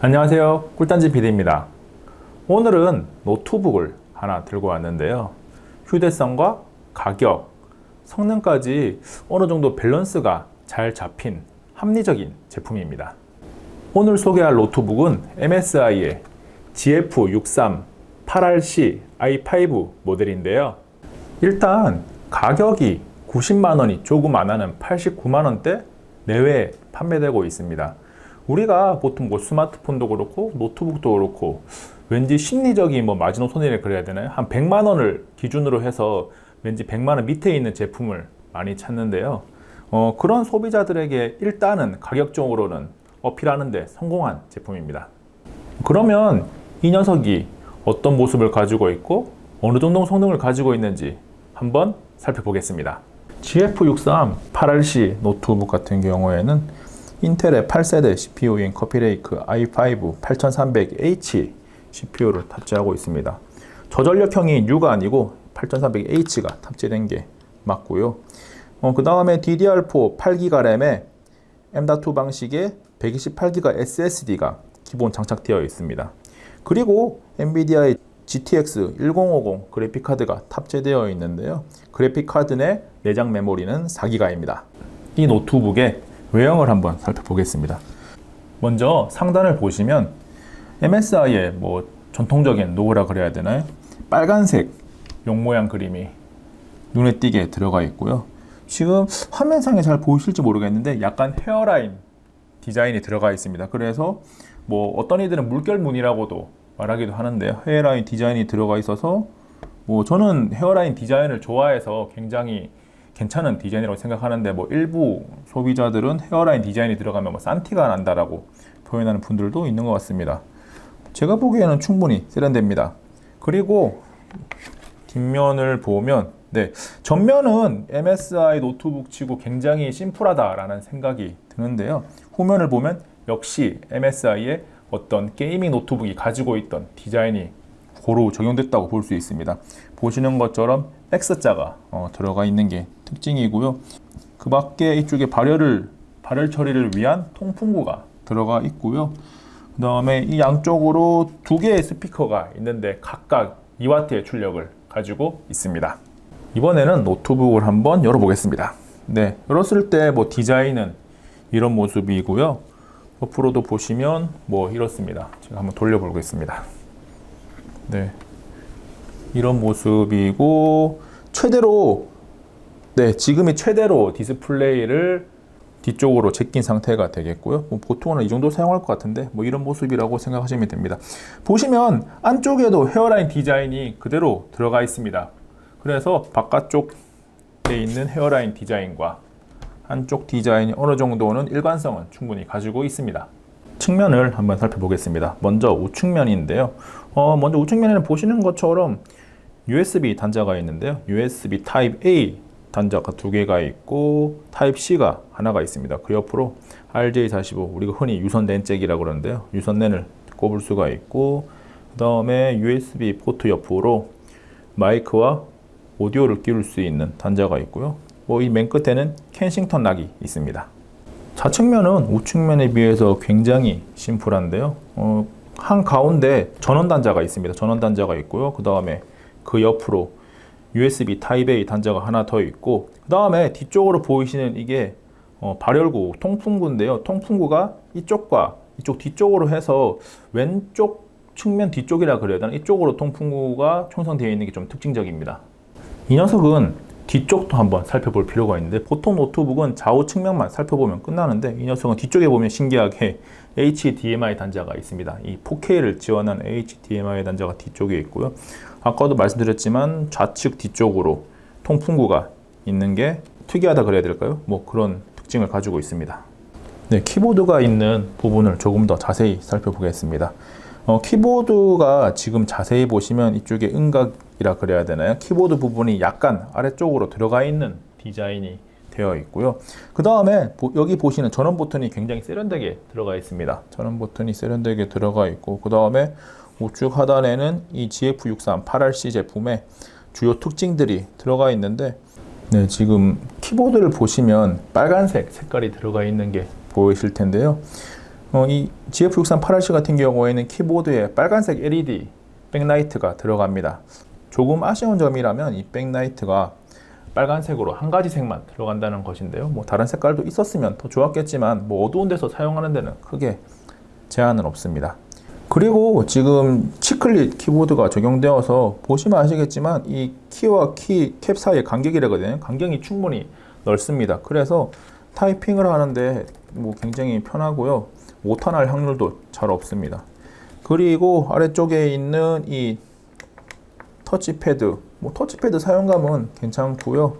안녕하세요, 꿀단지 PD입니다. 오늘은 노트북을 하나 들고 왔는데요. 휴대성과 가격, 성능까지 어느 정도 밸런스가 잘 잡힌 합리적인 제품입니다. 오늘 소개할 노트북은 MSI의 GF63 8RC i5 모델인데요. 일단 가격이 90만원이 조금 안 하는 89만원대 내외에 판매되고 있습니다. 우리가 보통 스마트폰도 그렇고 노트북도 그렇고 왠지 심리적인 마지노선이라 그래야 되나요? 한 100만원을 기준으로 해서 왠지 100만원 밑에 있는 제품을 많이 찾는데요. 그런 소비자들에게 일단은 가격적으로는 어필하는 데 성공한 제품입니다. 그러면 이 녀석이 어떤 모습을 가지고 있고 어느 정도 성능을 가지고 있는지 한번 살펴보겠습니다. GF63 8RC 노트북 같은 경우에는 인텔의 8세대 CPU인 커피레이크 i5 8300H CPU를 탑재하고 있습니다. 저전력형이 U가 아니고 8300H가 탑재된 게 맞고요. 그 다음에 DDR4 8GB 램에 M.2 방식의 128GB SSD가 기본 장착되어 있습니다. 그리고 엔비디아의 GTX 1050 그래픽카드가 탑재되어 있는데요. 그래픽카드 내 내장 메모리는 4GB입니다. 이 노트북의 외형을 한번 살펴보겠습니다. 먼저 상단을 보시면 MSI의 전통적인 로고라 그래야 되나요? 빨간색 용 모양 그림이 눈에 띄게 들어가 있고요. 지금 화면상에 잘 보이실지 모르겠는데 약간 헤어라인 디자인이 들어가 있습니다. 그래서 어떤 이들은 물결무늬라고도 말하기도 하는데요. 헤어라인 디자인이 들어가 있어서 저는 헤어라인 디자인을 좋아해서 굉장히 괜찮은 디자인이라고 생각하는데 일부 소비자들은 헤어라인 디자인이 들어가면 싼티가 난다라고 표현하는 분들도 있는 것 같습니다. 제가 보기에는 충분히 세련됩니다. 그리고 뒷면을 보면 전면은 MSI 노트북 치고 굉장히 심플하다라는 생각이 드는데요. 후면을 보면 역시 MSI의 어떤 게이밍 노트북이 가지고 있던 디자인이 고루 적용됐다고 볼 수 있습니다. 보시는 것처럼 X자가 들어가 있는 게 특징이고요. 그 밖에 이쪽에 발열 처리를 위한 통풍구가 들어가 있고요. 그 다음에 이 양쪽으로 두 개의 스피커가 있는데 각각 2W의 출력을 가지고 있습니다. 이번에는 노트북을 한번 열어보겠습니다. 열었을 때 디자인은 이런 모습이고요. 옆으로도 보시면 이렇습니다. 제가 한번 돌려보겠습니다. 이런 모습이고 지금이 최대로 디스플레이를 뒤쪽으로 제낀 상태가 되겠고요. 보통은 이 정도 사용할 것 같은데 이런 모습이라고 생각하시면 됩니다. 보시면 안쪽에도 헤어라인 디자인이 그대로 들어가 있습니다. 그래서 바깥쪽에 있는 헤어라인 디자인과 안쪽 디자인이 어느 정도는 일관성은 충분히 가지고 있습니다. 측면을 한번 살펴보겠습니다. 먼저 우측면인데요. 먼저 우측면에는 보시는 것처럼 USB 단자가 있는데요. USB Type-A 단자가 두 개가 있고 Type-C가 하나가 있습니다. 그 옆으로 RJ45 우리가 흔히 유선랜 잭이라고 그러는데요. 유선랜을 꼽을 수가 있고 그 다음에 USB 포트 옆으로 마이크와 오디오를 끼울 수 있는 단자가 있고요. 이 맨 끝에는 켄싱턴 락이 있습니다. 좌측면은 우측면에 비해서 굉장히 심플한데요. 한 가운데 전원 단자가 있습니다. 전원 단자가 있고요. 그 다음에 그 옆으로 USB Type-A 단자가 하나 더 있고 그 다음에 뒤쪽으로 보이시는 이게 발열구 통풍구인데요. 통풍구가 이쪽과 이쪽 뒤쪽으로 해서 왼쪽 측면 뒤쪽이라 그래야 되나 이쪽으로 통풍구가 형성되어 있는 게 좀 특징적입니다. 이 녀석은 뒤쪽도 한번 살펴볼 필요가 있는데 보통 노트북은 좌우 측면만 살펴보면 끝나는데 이 녀석은 뒤쪽에 보면 신기하게 HDMI 단자가 있습니다. 이 4K를 지원한 HDMI 단자가 뒤쪽에 있고요. 아까도 말씀드렸지만 좌측 뒤쪽으로 통풍구가 있는 게 특이하다 그래야 될까요? 그런 특징을 가지고 있습니다. 키보드가 있는 부분을 조금 더 자세히 살펴보겠습니다. 키보드가 지금 자세히 보시면 이쪽에 음각이라 그래야 되나요? 키보드 부분이 약간 아래쪽으로 들어가 있는 디자인이 되어 있고요. 그 다음에 여기 보시는 전원 버튼이 굉장히 세련되게 들어가 있습니다. 전원 버튼이 세련되게 들어가 있고 그 다음에 우측 하단에는 이 GF63 8RC 제품의 주요 특징들이 들어가 있는데 지금 키보드를 보시면 빨간색 색깔이 들어가 있는 게 보이실 텐데요. 이 GF6388C 같은 경우에는 키보드에 빨간색 LED 백라이트가 들어갑니다. 조금 아쉬운 점이라면 이 백라이트가 빨간색으로 한 가지 색만 들어간다는 것인데요. 뭐 다른 색깔도 있었으면 더 좋았겠지만 뭐 어두운 데서 사용하는 데는 크게 제한은 없습니다. 그리고 지금 치클릿 키보드가 적용되어서 보시면 아시겠지만 이 키와 키 캡 사이의 간격이라거든요. 간격이 충분히 넓습니다. 그래서 타이핑을 하는데 뭐 굉장히 편하고요. 오타날 확률도 잘 없습니다. 그리고 아래쪽에 있는 이 터치패드, 뭐 터치패드 사용감은 괜찮고요.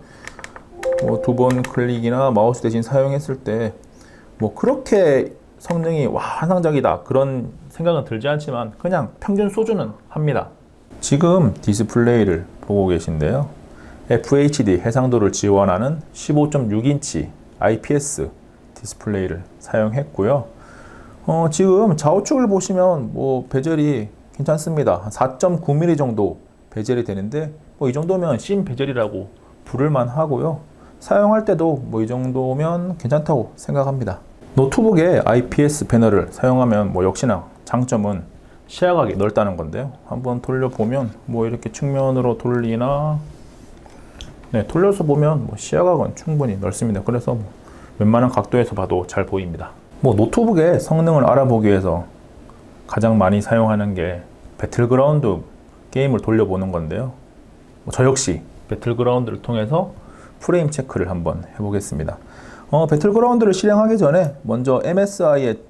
뭐 두 번 클릭이나 마우스 대신 사용했을 때 뭐 그렇게 성능이 와 환상적이다 그런 생각은 들지 않지만 그냥 평균 수준은 합니다. 지금 디스플레이를 보고 계신데요. FHD 해상도를 지원하는 15.6인치 IPS 디스플레이를 사용했고요. 지금 좌우측을 보시면 뭐 베젤이 괜찮습니다. 한 4.9mm 정도 베젤이 되는데 뭐 이 정도면 씬 베젤이라고 부를만 하고요. 사용할 때도 뭐 이 정도면 괜찮다고 생각합니다. 노트북에 IPS 패널을 사용하면 뭐 역시나 장점은 시야각이 넓다는 건데요. 한번 돌려보면 뭐 이렇게 측면으로 돌리나 돌려서 보면 뭐 시야각은 충분히 넓습니다. 그래서 뭐 웬만한 각도에서 봐도 잘 보입니다. 뭐 노트북의 성능을 알아보기 위해서 가장 많이 사용하는 게 배틀그라운드 게임을 돌려보는 건데요. 저 역시 배틀그라운드를 통해서 프레임 체크를 한번 해보겠습니다. 배틀그라운드를 실행하기 전에 먼저 MSI의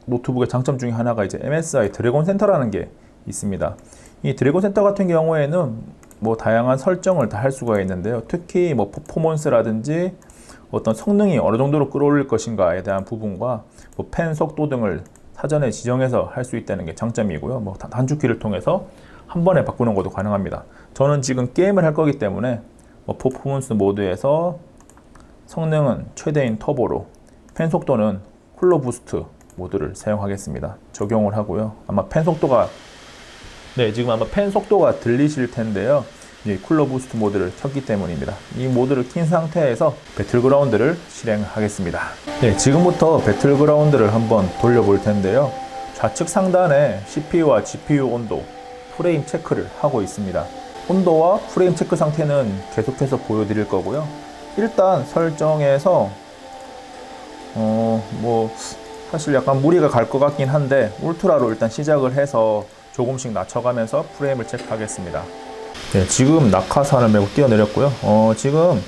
노트북의 장점 중에 하나가 이제 MSI 드래곤 센터라는 게 있습니다. 이 드래곤 센터 같은 경우에는 뭐 다양한 설정을 다 할 수가 있는데요. 특히 뭐 퍼포먼스라든지 어떤 성능이 어느 정도로 끌어올릴 것인가에 대한 부분과 뭐 펜 속도 등을 사전에 지정해서 할 수 있다는 게 장점이고요. 뭐 단축키를 통해서 한 번에 바꾸는 것도 가능합니다. 저는 지금 게임을 할 거기 때문에 뭐 퍼포먼스 모드에서 성능은 최대인 터보로, 펜 속도는 쿨러 부스트 모드를 사용하겠습니다. 적용을 하고요. 아마 펜 속도가 지금 아마 펜 속도가 들리실 텐데요. 쿨러 부스트 모드를 켰기 때문입니다. 이 모드를 킨 상태에서 배틀그라운드를 실행하겠습니다. 지금부터 배틀그라운드를 한번 돌려볼 텐데요. 좌측 상단에 CPU와 GPU 온도, 프레임 체크를 하고 있습니다. 온도와 프레임 체크 상태는 계속해서 보여드릴 거고요. 일단 설정에서 뭐 사실 약간 무리가 갈 것 같긴 한데 울트라로 일단 시작을 해서 조금씩 낮춰가면서 프레임을 체크하겠습니다. 지금 낙하산을 메고 뛰어내렸고요. 지금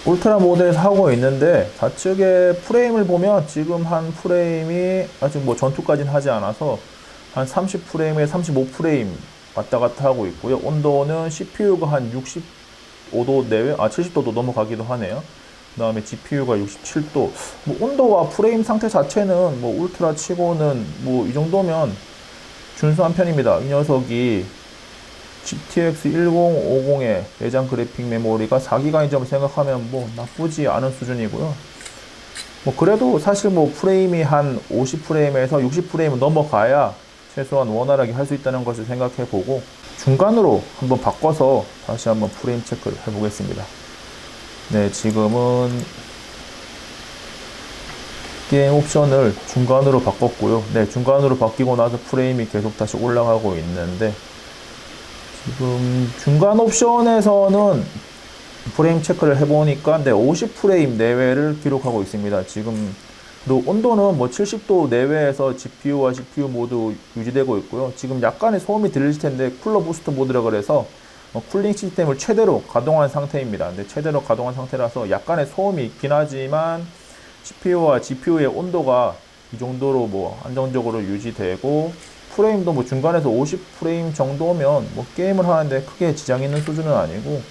울트라 모드에서 하고 있는데 좌측에 프레임을 보면 지금 한 프레임이 아직 뭐 전투까지는 하지 않아서 한 30프레임에 35프레임 왔다 갔다 하고 있고요. 온도는 CPU가 한 65도 내외, 70도도 넘어가기도 하네요. 그 다음에 GPU가 67도. 뭐 온도와 프레임 상태 자체는 뭐 울트라 치고는 뭐 이 정도면 준수한 편입니다. 이 녀석이 GTX 1050의 내장 그래픽 메모리가 4기가인 점을 생각하면 뭐 나쁘지 않은 수준이고요. 뭐 그래도 사실 뭐 프레임이 한 50프레임에서 60프레임은 넘어가야 최소한 원활하게 할 수 있다는 것을 생각해 보고 중간으로 한번 바꿔서 다시 한번 프레임 체크를 해 보겠습니다. 지금은 게임 옵션을 중간으로 바꿨고요. 중간으로 바뀌고 나서 프레임이 계속 다시 올라가고 있는데 지금 중간 옵션에서는 프레임 체크를 해보니까 50프레임 내외를 기록하고 있습니다. 지금 온도는 뭐 70도 내외에서 GPU와 CPU 모두 유지되고 있고요. 지금 약간의 소음이 들릴 텐데 쿨러 부스트 모드라 그래서 쿨링 시스템을 최대로 가동한 상태입니다. 근데 최대로 가동한 상태라서 약간의 소음이 있긴 하지만 CPU와 GPU의 온도가 이 정도로 뭐 안정적으로 유지되고 프레임도 뭐 중간에서 50프레임 정도면 뭐 게임을 하는데 크게 지장 있는 수준은 아니고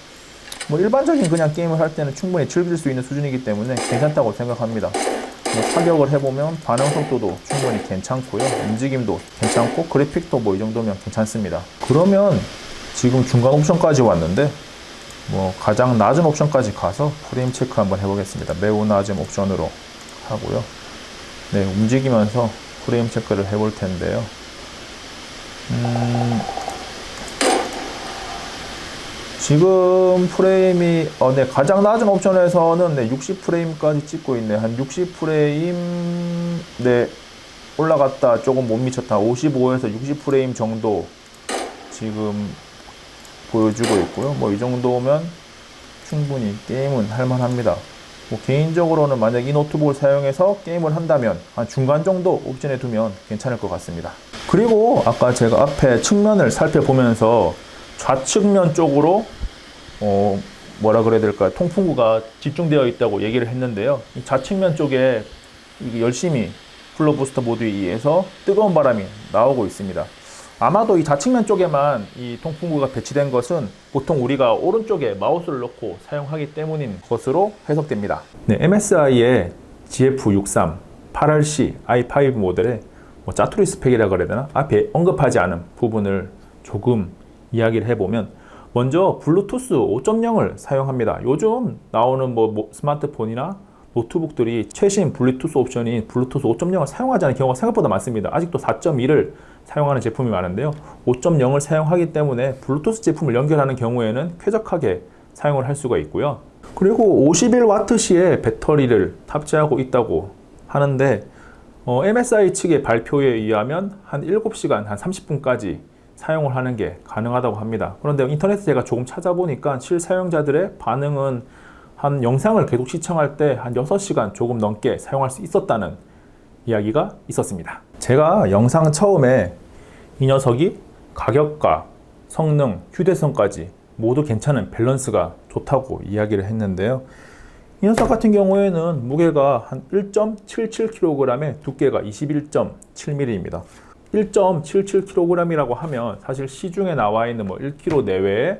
뭐 일반적인 그냥 게임을 할 때는 충분히 즐길 수 있는 수준이기 때문에 괜찮다고 생각합니다. 뭐 타격을 해보면 반응 속도도 충분히 괜찮고요. 움직임도 괜찮고 그래픽도 뭐 이 정도면 괜찮습니다. 그러면 지금 중간 옵션까지 왔는데 뭐 가장 낮은 옵션까지 가서 프레임 체크 한번 해보겠습니다. 매우 낮은 옵션으로 하고요. 움직이면서 프레임 체크를 해볼 텐데요. 지금 프레임이 가장 낮은 옵션에서는 60프레임까지 찍고 있네. 한 60프레임 네, 올라갔다 조금 못 미쳤다. 55에서 60 프레임 정도 지금 보여주고 있고요. 뭐 이 정도면 충분히 게임은 할만합니다. 뭐 개인적으로는 만약 이 노트북을 사용해서 게임을 한다면 한 중간 정도 옵션에 두면 괜찮을 것 같습니다. 그리고 아까 제가 앞에 측면을 살펴보면서 좌측면 쪽으로 뭐라 그래야 될까요? 통풍구가 집중되어 있다고 얘기를 했는데요. 이 좌측면 쪽에 이게 열심히 쿨러 부스터 모드에 의해서 뜨거운 바람이 나오고 있습니다. 아마도 이 좌측면 쪽에만 이 통풍구가 배치된 것은 보통 우리가 오른쪽에 마우스를 넣고 사용하기 때문인 것으로 해석됩니다. 네, MSI의 GF63 8RC i5 모델의 짜투리 스펙이라 그래야 되나? 앞에 언급하지 않은 부분을 조금 이야기를 해보면, 먼저 블루투스 5.0을 사용합니다. 요즘 나오는 스마트폰이나 노트북들이 최신 블루투스 옵션인 블루투스 5.0을 사용하지 않는 경우가 생각보다 많습니다. 아직도 4.2를 사용하는 제품이 많은데요. 5.0을 사용하기 때문에 블루투스 제품을 연결하는 경우에는 쾌적하게 사용을 할 수가 있고요. 그리고 51W시의 배터리를 탑재하고 있다고 하는데 MSI 측의 발표에 의하면 한 7시간, 한 30분까지 사용을 하는 게 가능하다고 합니다. 그런데 인터넷에 제가 조금 찾아보니까 실사용자들의 반응은 한 영상을 계속 시청할 때 한 6시간 조금 넘게 사용할 수 있었다는 이야기가 있었습니다. 제가 영상 처음에 이 녀석이 가격과 성능, 휴대성까지 모두 괜찮은 밸런스가 좋다고 이야기를 했는데요. 이 녀석 같은 경우에는 무게가 한 1.77kg에 두께가 21.7mm입니다. 1.77kg이라고 하면 사실 시중에 나와 있는 1kg 내외의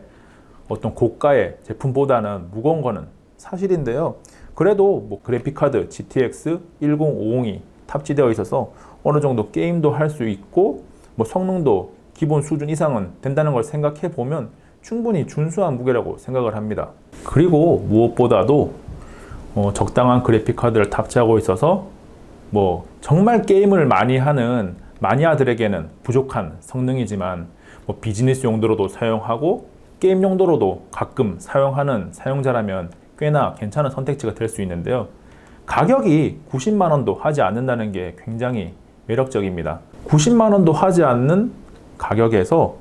어떤 고가의 제품보다는 무거운 거는 사실인데요. 그래도 그래픽카드 GTX 1050이 탑재되어 있어서 어느 정도 게임도 할 수 있고 성능도 기본 수준 이상은 된다는 걸 생각해 보면 충분히 준수한 무게라고 생각을 합니다. 그리고 무엇보다도 적당한 그래픽카드를 탑재하고 있어서 정말 게임을 많이 하는 마니아들에게는 부족한 성능이지만 비즈니스 용도로도 사용하고 게임 용도로도 가끔 사용하는 사용자라면 꽤나 괜찮은 선택지가 될 수 있는데요. 가격이 90만 원도 하지 않는다는 게 굉장히 매력적입니다. 90만 원도 하지 않는 가격에서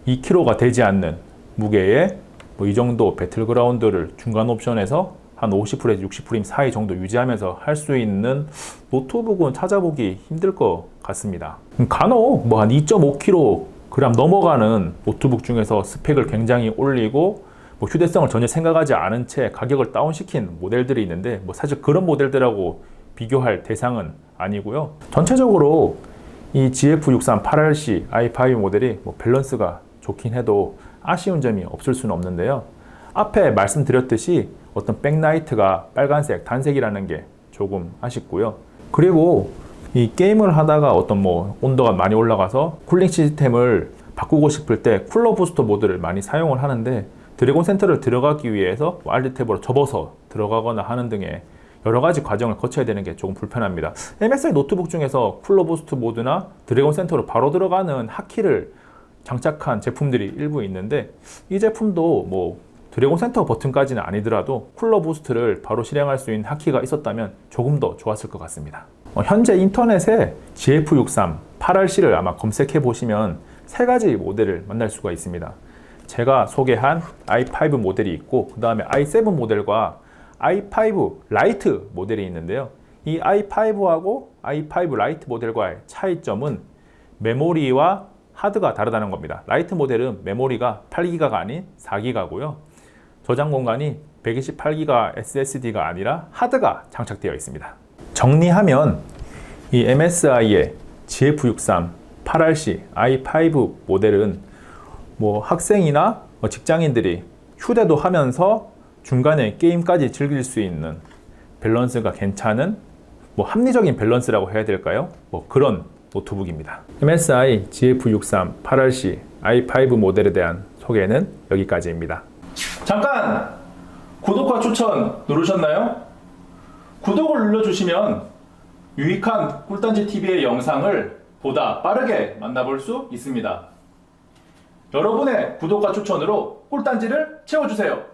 2kg가 되지 않는 무게에 이 정도 배틀그라운드를 중간 옵션에서 한 50프레임, 60프레임 사이 정도 유지하면서 할 수 있는 노트북은 찾아보기 힘들 것 같습니다. 간혹 한 2.5kg 넘어가는 노트북 중에서 스펙을 굉장히 올리고 휴대성을 전혀 생각하지 않은 채 가격을 다운시킨 모델들이 있는데 사실 그런 모델들하고 비교할 대상은 아니고요. 전체적으로 이 GF63 8RC i5 모델이 밸런스가 좋긴 해도 아쉬운 점이 없을 수는 없는데요. 앞에 말씀드렸듯이 어떤 백라이트가 빨간색, 단색이라는 게 조금 아쉽고요. 그리고 이 게임을 하다가 어떤 온도가 많이 올라가서 쿨링 시스템을 바꾸고 싶을 때 쿨러 부스터 모드를 많이 사용을 하는데 드래곤 센터를 들어가기 위해서 Alt 탭으로 접어서 들어가거나 하는 등의 여러 가지 과정을 거쳐야 되는 게 조금 불편합니다. MSI 노트북 중에서 쿨러 부스트 모드나 드래곤 센터로 바로 들어가는 핫키를 장착한 제품들이 일부 있는데 이 제품도 드래곤 센터 버튼까지는 아니더라도 쿨러 부스트를 바로 실행할 수 있는 핫키가 있었다면 조금 더 좋았을 것 같습니다. 현재 인터넷에 GF63 8RC를 아마 검색해 보시면 세 가지 모델을 만날 수가 있습니다. 제가 소개한 i5 모델이 있고 그 다음에 i7 모델과 i5 라이트 모델이 있는데요. 이 i5하고 i5 라이트 모델과의 차이점은 메모리와 하드가 다르다는 겁니다. 라이트 모델은 메모리가 8기가가 아닌 4기가고요. 저장 공간이 128기가 SSD가 아니라 하드가 장착되어 있습니다. 정리하면 이 MSI의 GF63 8RC i5 모델은 학생이나 직장인들이 휴대도 하면서 중간에 게임까지 즐길 수 있는 밸런스가 괜찮은 합리적인 밸런스라고 해야 될까요? 그런 노트북입니다. MSI GF63 8RC i5 모델에 대한 소개는 여기까지입니다. 잠깐! 구독과 추천 누르셨나요? 구독을 눌러주시면 유익한 꿀단지TV의 영상을 보다 빠르게 만나볼 수 있습니다. 여러분의 구독과 추천으로 꿀단지를 채워주세요.